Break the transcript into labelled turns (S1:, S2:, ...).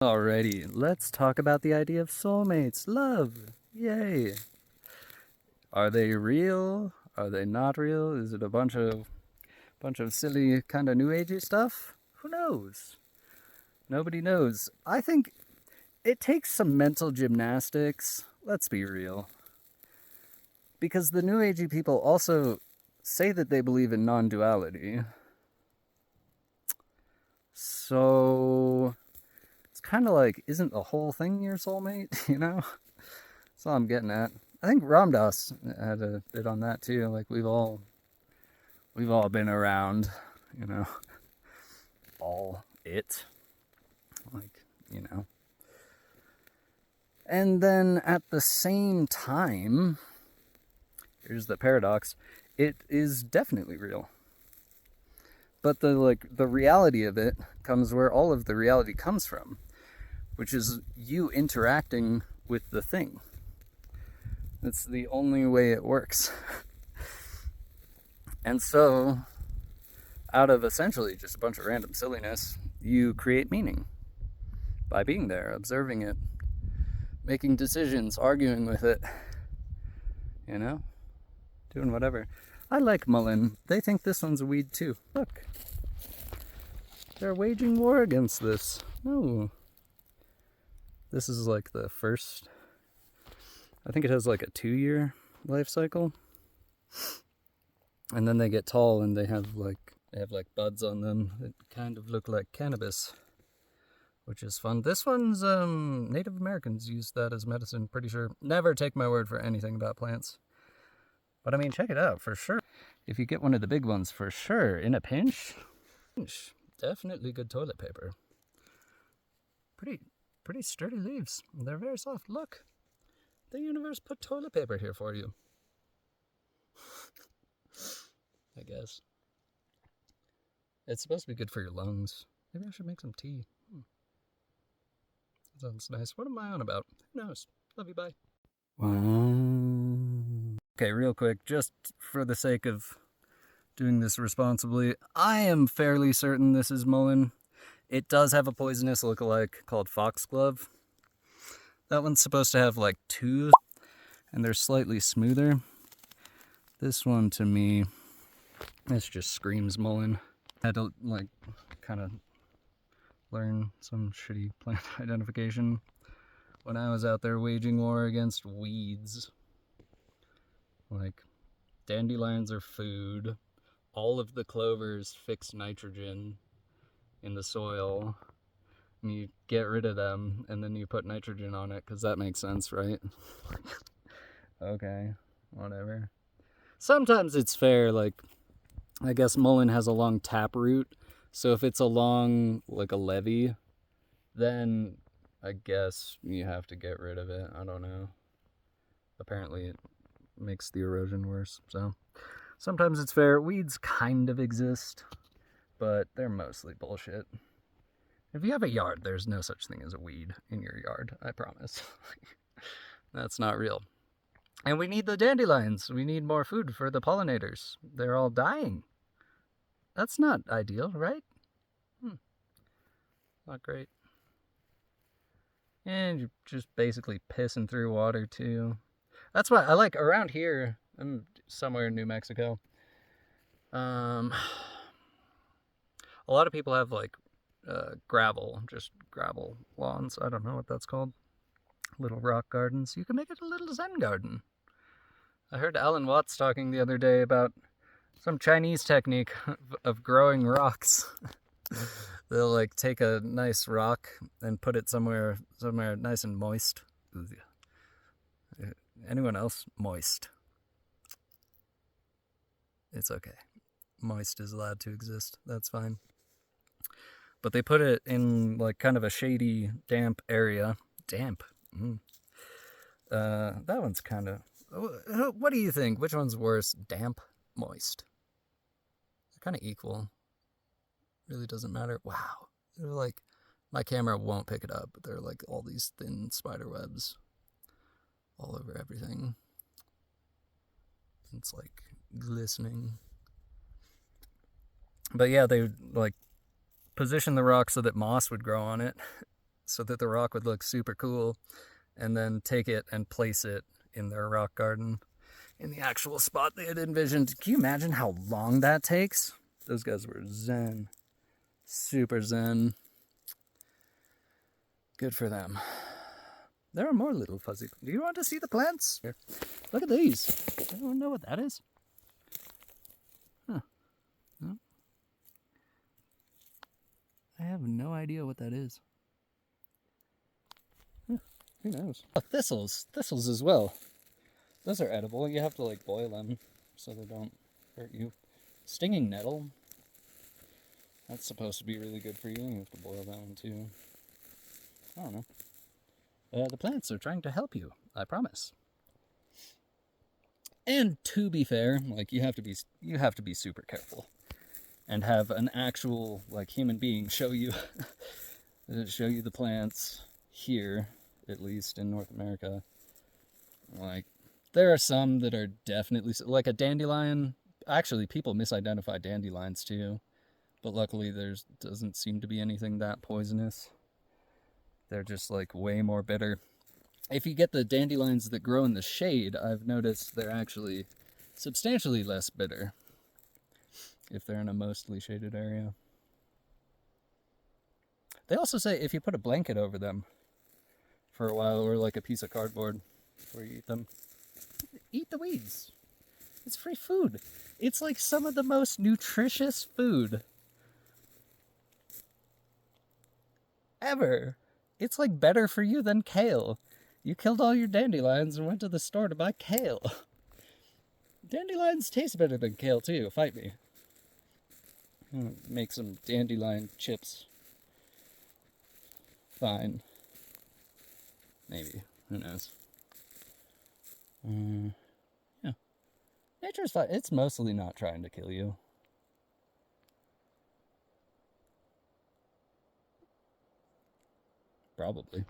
S1: Alrighty, let's talk about the idea of soulmates. Love. Yay. Are they real? Are they not real? Is it a bunch of silly kind of new agey stuff? Who knows? Nobody knows. I think it takes some mental gymnastics. Let's be real. Because the new agey people also say that they believe in non-duality. So it's kind of like, isn't the whole thing your soulmate? You know? That's all I'm getting at. I think Ram Dass had a bit on that too. Like we've all been around, you know, all it, like, you know. And then at the same time, here's the paradox: it is definitely real. But the reality of it comes where all of the reality comes from, which is you interacting with the thing. That's the only way it works. And so, out of essentially just a bunch of random silliness, you create meaning by being there, observing it, making decisions, arguing with it, you know, doing whatever. I like Mullen. They think this one's a weed too. Look, they're waging war against this. No. This is like the first, I think it has like a 2-year life cycle. And then they get tall and they have like buds on them that kind of look like cannabis, which is fun. This one's Native Americans use that as medicine, pretty sure. Never take my word for anything about plants. But I mean, check it out for sure. If you get one of the big ones, for sure, in a pinch, definitely good toilet paper. Pretty sturdy leaves. They're very soft. Look, the universe put toilet paper here for you. I guess. It's supposed to be good for your lungs. Maybe I should make some tea. That sounds nice. What am I on about? Who knows? Love you, bye. Okay, real quick, just for the sake of doing this responsibly, I am fairly certain this is Mullen. It does have a poisonous lookalike called foxglove. That one's supposed to have like 2, and they're slightly smoother. This one, to me, this just screams Mullen. I had to like kind of learn some shitty plant identification when I was out there waging war against weeds. Like, dandelions are food. All of the clovers fix nitrogen in the soil. And you get rid of them, and then you put nitrogen on it, because that makes sense, right? Okay, whatever. Sometimes it's fair, like, I guess Mullen has a long tap root, so if it's along, like, a levee, then I guess you have to get rid of it. I don't know. Apparently it makes the erosion worse, so sometimes it's fair. Weeds kind of exist, but they're mostly bullshit. If you have a yard, there's no such thing as a weed in your yard, I promise. That's not real. And we need the dandelions. We need more food for the pollinators. They're all dying. That's not ideal, right? Not great. And you're just basically pissing through water, too. That's why I like around here. I'm somewhere in New Mexico. A lot of people have like gravel lawns. I don't know what that's called. Little rock gardens. You can make it a little Zen garden. I heard Alan Watts talking the other day about some Chinese technique of growing rocks. They'll like take a nice rock and put it somewhere nice and moist. Anyone else? Moist. It's okay. Moist is allowed to exist. That's fine. But they put it in like kind of a shady, damp area. Damp. That one's kind of... What do you think? Which one's worse? Damp? Moist? They're kind of equal. Really doesn't matter. Wow. They're like... My camera won't pick it up, but they're like all these thin spider webs all over everything. It's like glistening. But yeah, they like position the rock so that moss would grow on it. so that the rock would look super cool, and then take it and place it in their rock garden in the actual spot they had envisioned. Can you imagine how long that takes? Those guys were zen. Super zen. Good for them. There are more little fuzzy. Do you want to see the plants? Here. Look at these. Anyone know what that is? Huh. No. I have no idea what that is. Huh. Who knows? Oh, thistles. Thistles as well. Those are edible. You have to like boil them so they don't hurt you. Stinging nettle. That's supposed to be really good for you. You have to boil that one too. I don't know. The plants are trying to help you, I promise. And to be fair, like you have to be super careful and have an actual like human being show you the plants here, at least in North America. Like there are some that are definitely like a dandelion. Actually, people misidentify dandelions too, but luckily there doesn't seem to be anything that poisonous. They're just like way more bitter. If you get the dandelions that grow in the shade, I've noticed they're actually substantially less bitter if they're in a mostly shaded area. They also say if you put a blanket over them for a while, or like a piece of cardboard before you eat them, eat the weeds. It's free food. It's like some of the most nutritious food ever. It's like better for you than kale. You killed all your dandelions and went to the store to buy kale. Dandelions taste better than kale too, fight me. Make some dandelion chips. Fine. Maybe. Who knows? Yeah. Nature's fine. It's mostly not trying to kill you. Probably.